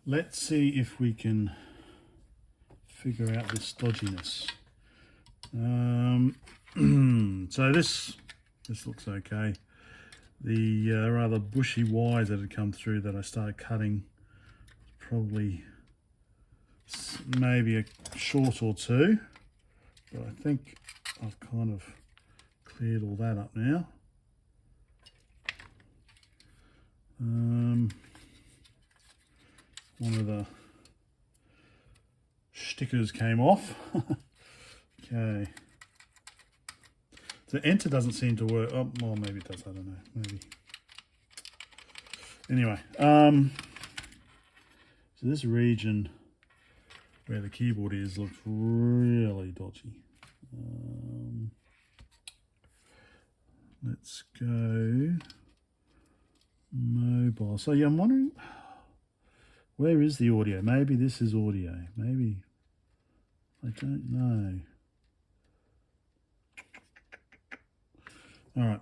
Let's see if we can figure out this dodginess. So this looks okay. The rather bushy wires that had come through that I started cutting, probably maybe a short or two, but I think I've kind of cleared all that up now. One of the stickers came off. Okay. So enter doesn't seem to work. Oh, well, maybe it does. I don't know. Maybe. Anyway, so this region where the keyboard is looks really dodgy. Let's go mobile. So yeah, I'm wondering, where is the audio? Maybe this is audio. Maybe, I don't know. All right,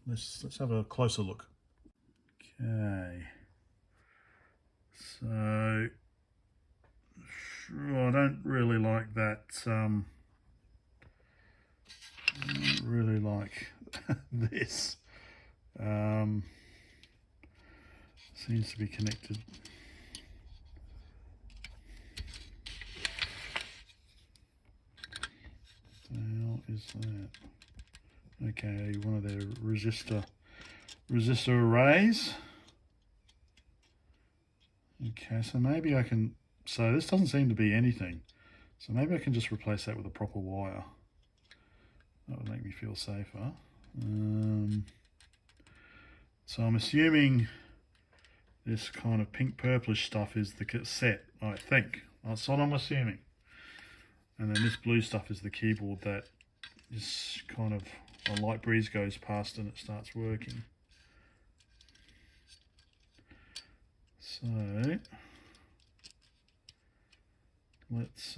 let's have a closer look. Okay, so I don't really like that. I don't really like this. Seems to be connected. What the hell is that? Okay, one of their resistor arrays. Okay, so maybe I can, so this doesn't seem to be anything. So maybe I can just replace that with a proper wire. That would make me feel safer. So I'm assuming this kind of pink purplish stuff is the cassette, I think. That's what I'm assuming. And then this blue stuff is the keyboard that is kind of, a light breeze goes past and it starts working. So let's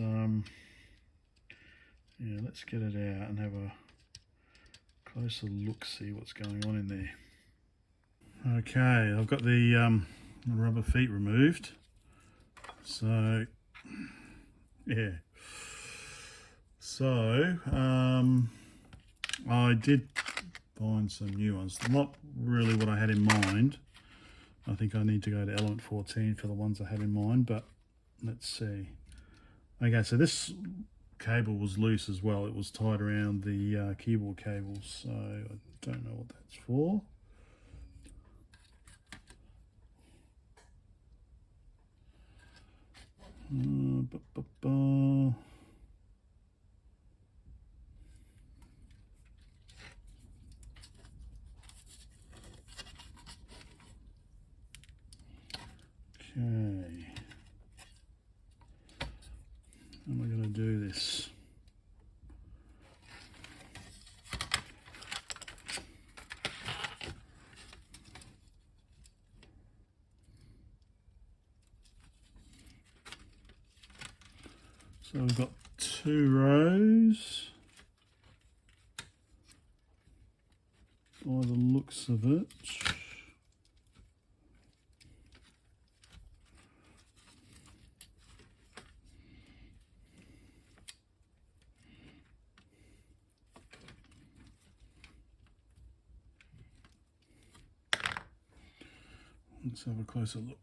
let's get it out and have a closer look, see what's going on in there. Okay, I've got the rubber feet removed. So yeah. So I did find some new ones. Not really what I had in mind. I think I need to go to element 14 for the ones I had in mind, but let's see. Okay, so this cable was loose as well. It was tied around the keyboard cables, so I don't know what that's for. Okay. How am I going to do this? So we've got 2 rows by the looks of it. Let's have a closer look.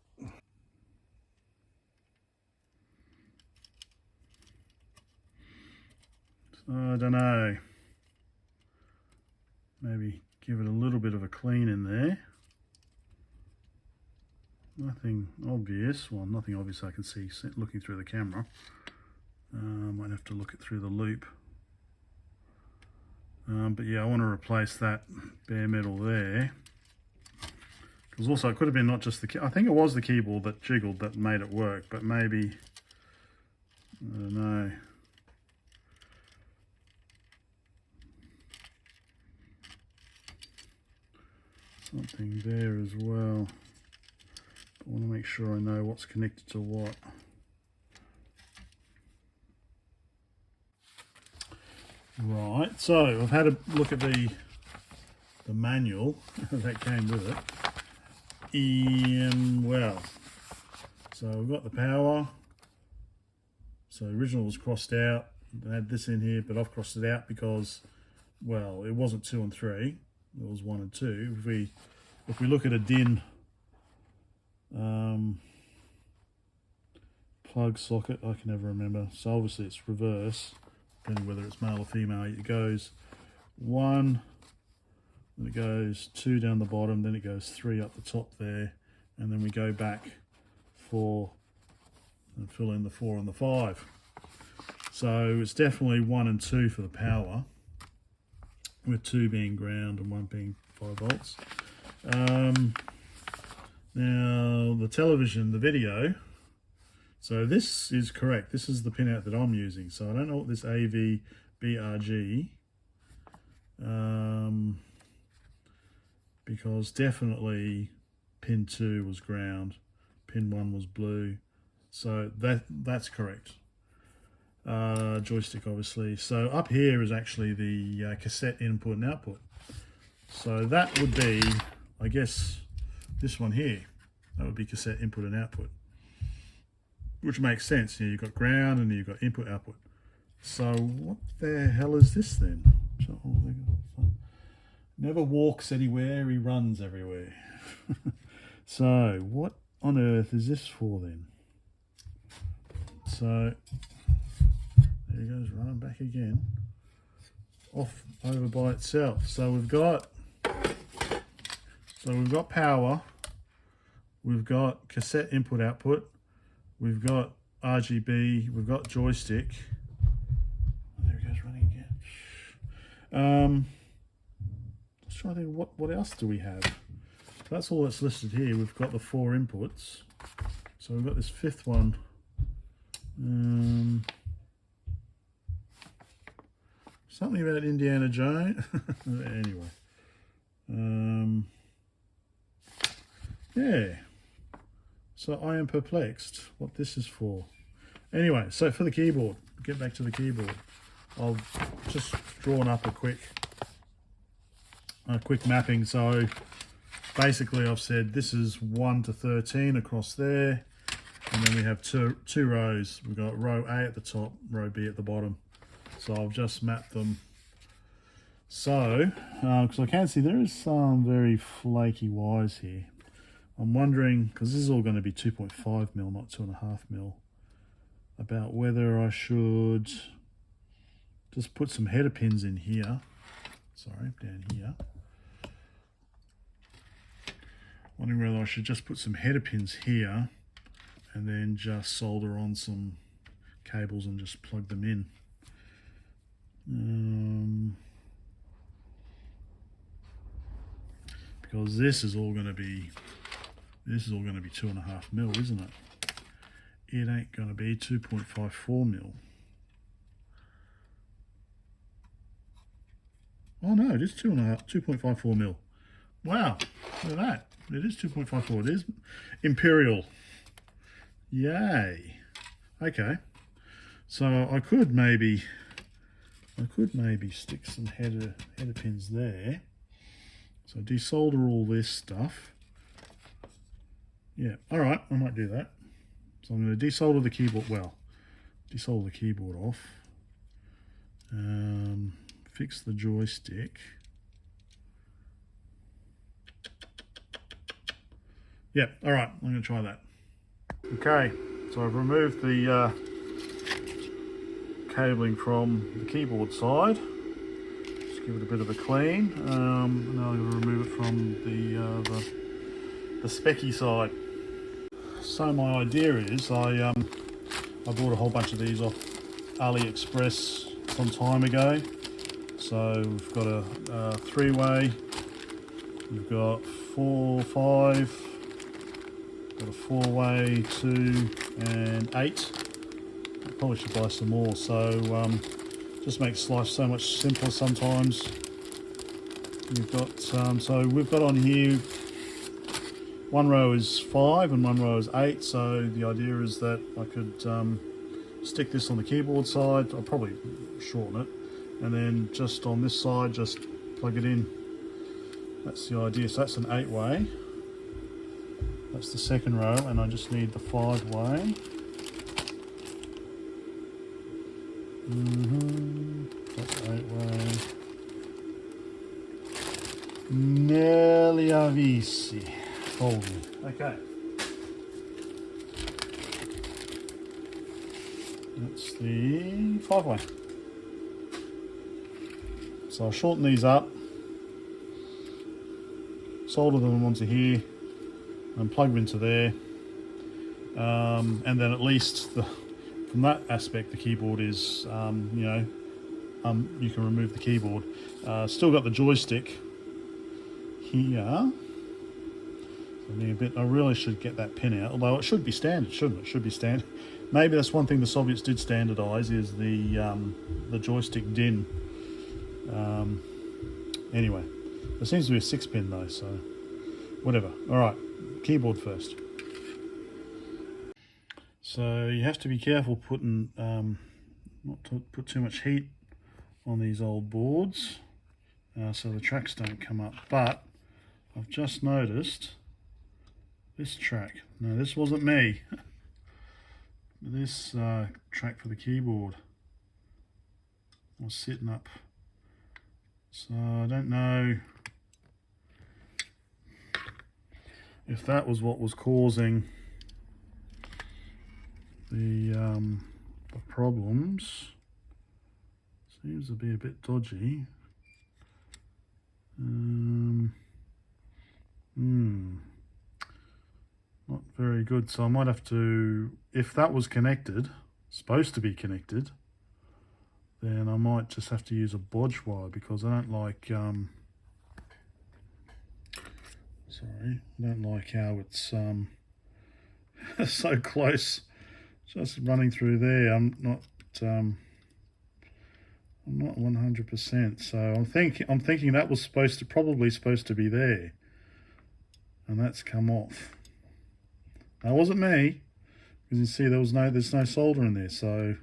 So I don't know. Maybe give it a little bit of a clean in there. Nothing obvious. Well, nothing obvious I can see looking through the camera. Might have to look it through the loop. But yeah, I want to replace that bare metal there. Because also it could have been not just the, I think it was the keyboard that jiggled that made it work, but maybe, I don't know. Something there as well. But I want to make sure I know what's connected to what. Right, so I've had a look at the manual that came with it. well, so we've got the power. So original was crossed out. I had this in here, but I've crossed it out because, well, it wasn't 2 and 3. It was 1 and 2. If we look at a DIN plug socket, I can never remember. So obviously it's reverse, depending whether it's male or female. It goes 1, then it goes 2 down the bottom, then it goes 3 up the top there, and then we go back 4 and fill in the 4 and the 5. So it's definitely 1 and 2 for the power, with 2 being ground and 1 being 5 volts. Now the television, the video, so this is correct. This is the pinout that I'm using. So I don't know what this AV BRG, because definitely pin 2 was ground, pin 1 was blue. So that's correct. Joystick obviously. So up here is actually the cassette input and output. So that would be, I guess, this one here. That would be cassette input and output, which makes sense. You've got ground and you've got input output. So what the hell is this then? Never walks anywhere, he runs everywhere. So what on earth is this for then? So there he goes, running back again, off over by itself. So we've got power, we've got cassette input output, we've got RGB, we've got joystick. There he goes, running again. Just trying to think, what else do we have? So that's all that's listed here. We've got the 4 inputs. So we've got this 5th one. Something about Indiana Jones. Anyway. Yeah. So I am perplexed what this is for. Anyway, so for the keyboard, get back to the keyboard. I've just drawn up a quick mapping. So basically I've said this is 1 to 13 across there, and then we have two rows. We've got row A at the top, row B at the bottom. So I've just mapped them. So because I can see there is some very flaky wires here. I'm wondering, because this is all going to be 2.5 mil, not 2.5 mil, about whether I should just put some header pins in here. Sorry, down here. Wondering whether I should just put some header pins here and then just solder on some cables and just plug them in. Because this is all going to be 2.5 mil, isn't it? It ain't going to be 2.54 mil. Oh no, it is 2.54 mil. Wow, look at that. It is 2.54. It is imperial. Yay. Okay. So I could maybe stick some header pins there. So desolder all this stuff. Yeah, all right, I might do that. So I'm going to desolder the keyboard. Well, desolder the keyboard off. Fix the joystick. Yeah, all right, I'm going to try that. Okay, so I've removed the cabling from the keyboard side. Just give it a bit of a clean. Now I'm going to remove it from the specky side. So my idea is I bought a whole bunch of these off AliExpress some time ago. So we've got a 3-way, we've got 4, 5, got a 4-way, 2 and 8. I probably should buy some more. So just makes life so much simpler sometimes. We've got so we've got on here, one row is 5 and one row is 8. So the idea is that I could stick this on the keyboard side. I'll probably shorten it, and then just on this side just plug it in. That's the idea. So that's an 8-way. That's the second row, and I just need the 5-way. That's 8-way. Nearly avisi. Folding. Okay. That's the 5-way. So I'll shorten these up, solder them onto here, and plug them into there. And then at least from that aspect, the keyboard is, you can remove the keyboard. Still got the joystick here. I really should get that pin out, although it should be standard, shouldn't it? It should be standard. Maybe that's one thing the Soviets did standardise, is the joystick DIN. Anyway, there seems to be a 6-pin though, so whatever. All right, keyboard first. So you have to be careful putting not to put too much heat on these old boards, so the tracks don't come up. But I've just noticed this track. No, this wasn't me. This track for the keyboard was sitting up. So I don't know if that was what was causing the problems. Seems to be a bit dodgy. Not very good. So I might have to, if that was connected, supposed to be connected, then I might just have to use a bodge wire, because I don't like sorry, I don't like how it's so close, just running through there. I'm not 100%. So I'm thinking that was probably supposed to be there, and that's come off. That wasn't me, because you see there's no solder in there. So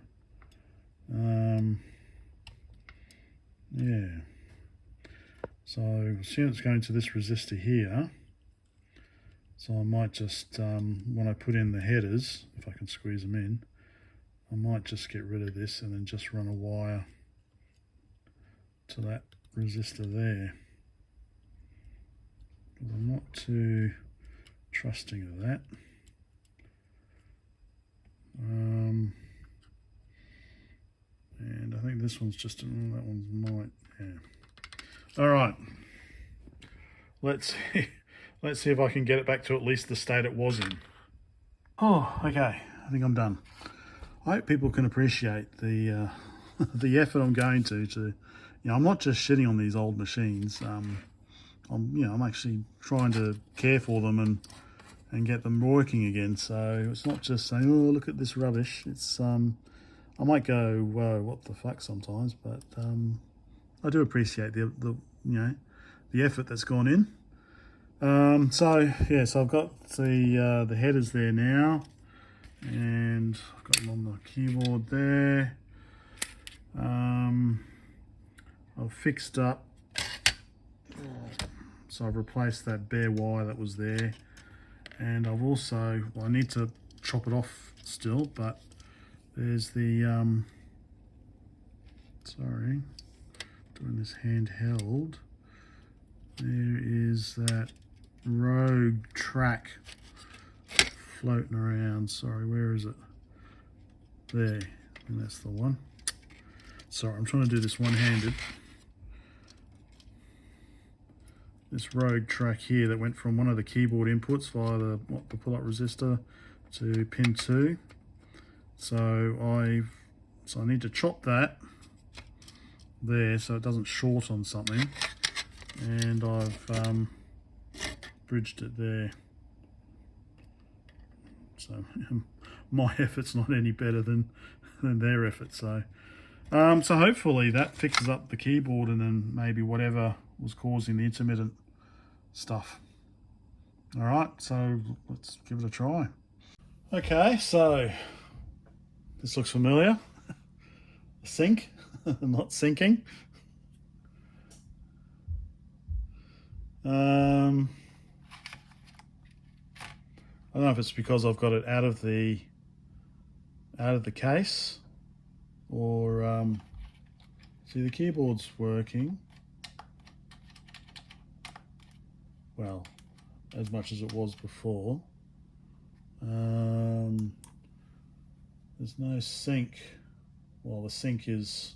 yeah. So I assume it's going to this resistor here. So I might just, when I put in the headers, if I can squeeze them in, I might just get rid of this and then just run a wire to that resistor there. Because I'm not too trusting of that. And I think this one's just, that one's might, yeah. All right, let's see if I can get it back to at least the state it was in. Oh, okay, I think I'm done. I hope people can appreciate the the effort I'm going to, I'm not just shitting on these old machines. I'm actually trying to care for them and get them working again. So it's not just saying, oh, look at this rubbish. It's I might go, whoa, what the fuck sometimes, but I do appreciate the effort that's gone in. So I've got the headers there now, and I've got them on the keyboard there. I've fixed up, so I've replaced that bare wire that was there, and I've also, I need to chop it off still, but there's the sorry, doing this handheld, there is that rogue track floating around. Sorry, where is it? There, and that's the one. Sorry, I'm trying to do this one-handed. This rogue track here that went from one of the keyboard inputs via the pull-up resistor to pin 2. So I need to chop that there so it doesn't short on something, and I've bridged it there. So my effort's not any better than their effort. So so hopefully that fixes up the keyboard, and then maybe whatever was causing the intermittent stuff. All right, so let's give it a try. Okay, so this looks familiar. Sync, not syncing. I don't know if it's because I've got it out of the case, or see, the keyboard's working well, as much as it was before. There's no sync. Well, the sync is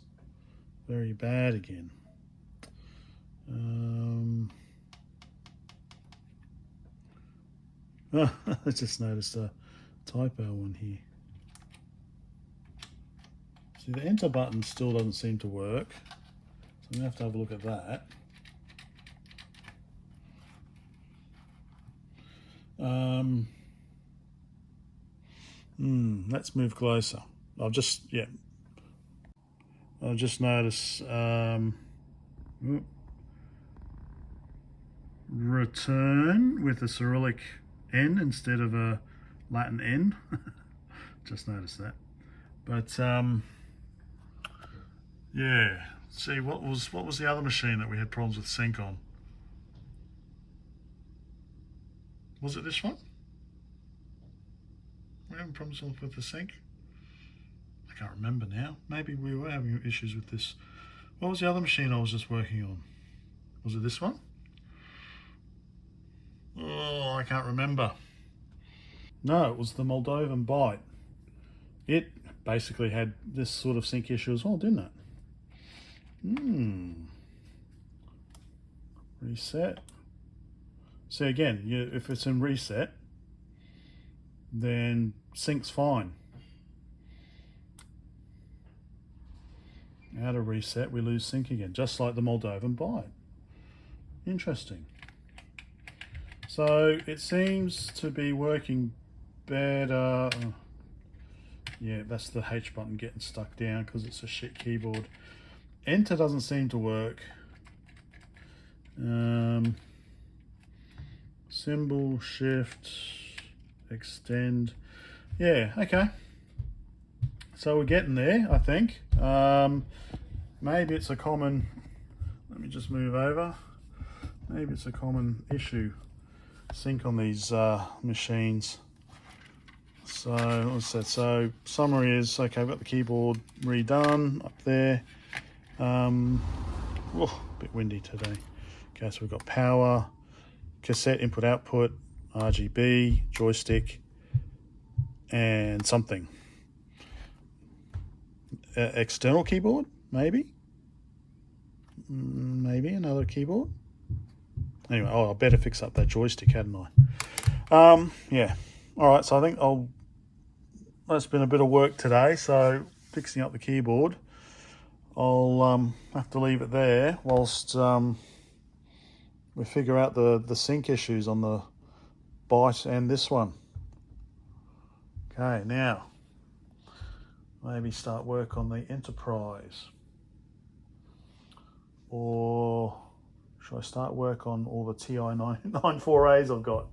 very bad again. I just noticed a typo on here. See, the enter button still doesn't seem to work, so I'm going to have a look at that. Let's move closer. I've just noticed return with a Cyrillic N instead of a Latin N. Just noticed that. But yeah. See, what was the other machine that we had problems with sync on? Was it this one? We're having problems with the sync? I can't remember now. Maybe we were having issues with this. What was the other machine I was just working on? Was it this one? Oh, I can't remember. No, it was the Moldovan BYTE. It basically had this sort of sync issue as well, didn't it? Reset. See, again, if it's in reset, then sync's fine. Out of reset, we lose sync again, just like the Moldovan BYTE. Interesting. So it seems to be working better. Yeah, that's the H button getting stuck down because it's a shit keyboard. Enter doesn't seem to work. Symbol, shift, extend. Yeah, okay. So we're getting there, I think. Maybe it's a common, let me just move over. Maybe it's a common issue, sync on these machines. So what's that? So summary is, okay, I've got the keyboard redone up there. A bit windy today. Okay, so we've got power, cassette input output, RGB, joystick, and something. External keyboard, maybe? Maybe another keyboard? Anyway, I better fix up that joystick, hadn't I? Yeah. All right, so I think that's been a bit of work today, so fixing up the keyboard. I'll have to leave it there whilst we figure out the sync issues on the BYTE and this one. Okay, now maybe start work on the Enterprise. Or should I start work on all the TI 94As I've got?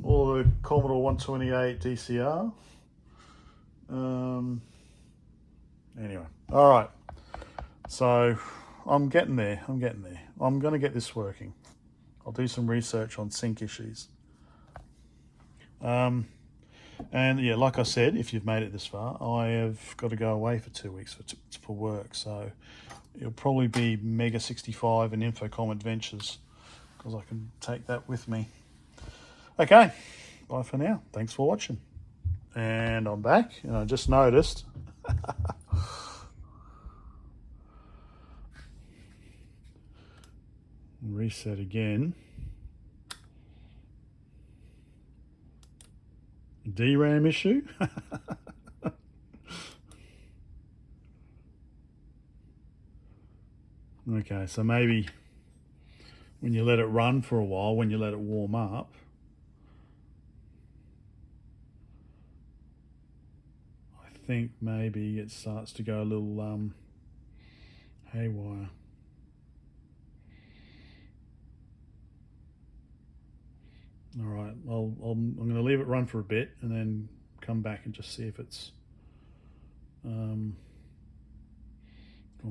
Or the Commodore 128 DCR? Anyway, all right. So I'm getting there. I'm going to get this working. I'll do some research on sync issues. And yeah, like I said, if you've made it this far, I have got to go away for 2 weeks for work. So it'll probably be Mega 65 and Infocom Adventures because I can take that with me. Okay, bye for now. Thanks for watching. And I'm back, and I just noticed reset again. DRAM issue. Okay, so maybe when you let it run for a while, when you let it warm up, I think maybe it starts to go a little haywire. All right, I'm going to leave it run for a bit and then come back and just see if it's gone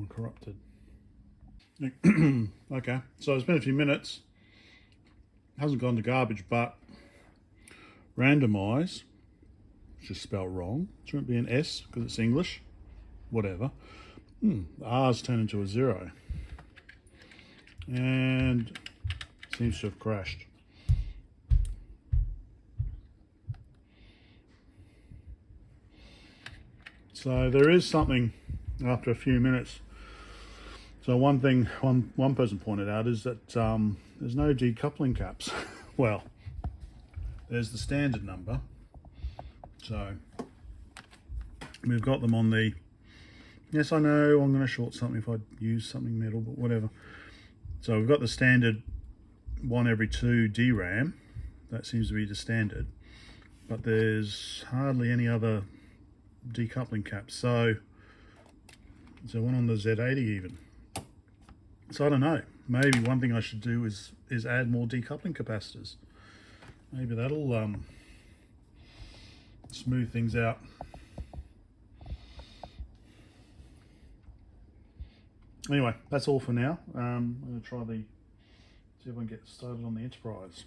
corrupted. Okay, so it's been a few minutes. It hasn't gone to garbage, but randomize, it's just spelled wrong. Shouldn't be an S because it's English. Whatever. R's turned into a 0. And seems to have crashed. So there is something after a few minutes. So one thing one person pointed out is that there's no decoupling caps. Well, there's the standard number. So we've got them on the, yes I know I'm going to short something if I use something metal, but whatever. So we've got the standard 1 every 2 DRAM. That seems to be the standard. But there's hardly any other decoupling caps. So one on the Z80 even. So I don't know. Maybe one thing I should do is add more decoupling capacitors. Maybe that'll smooth things out. Anyway, that's all for now. I'm going to try see if I can get started on the Enterprise.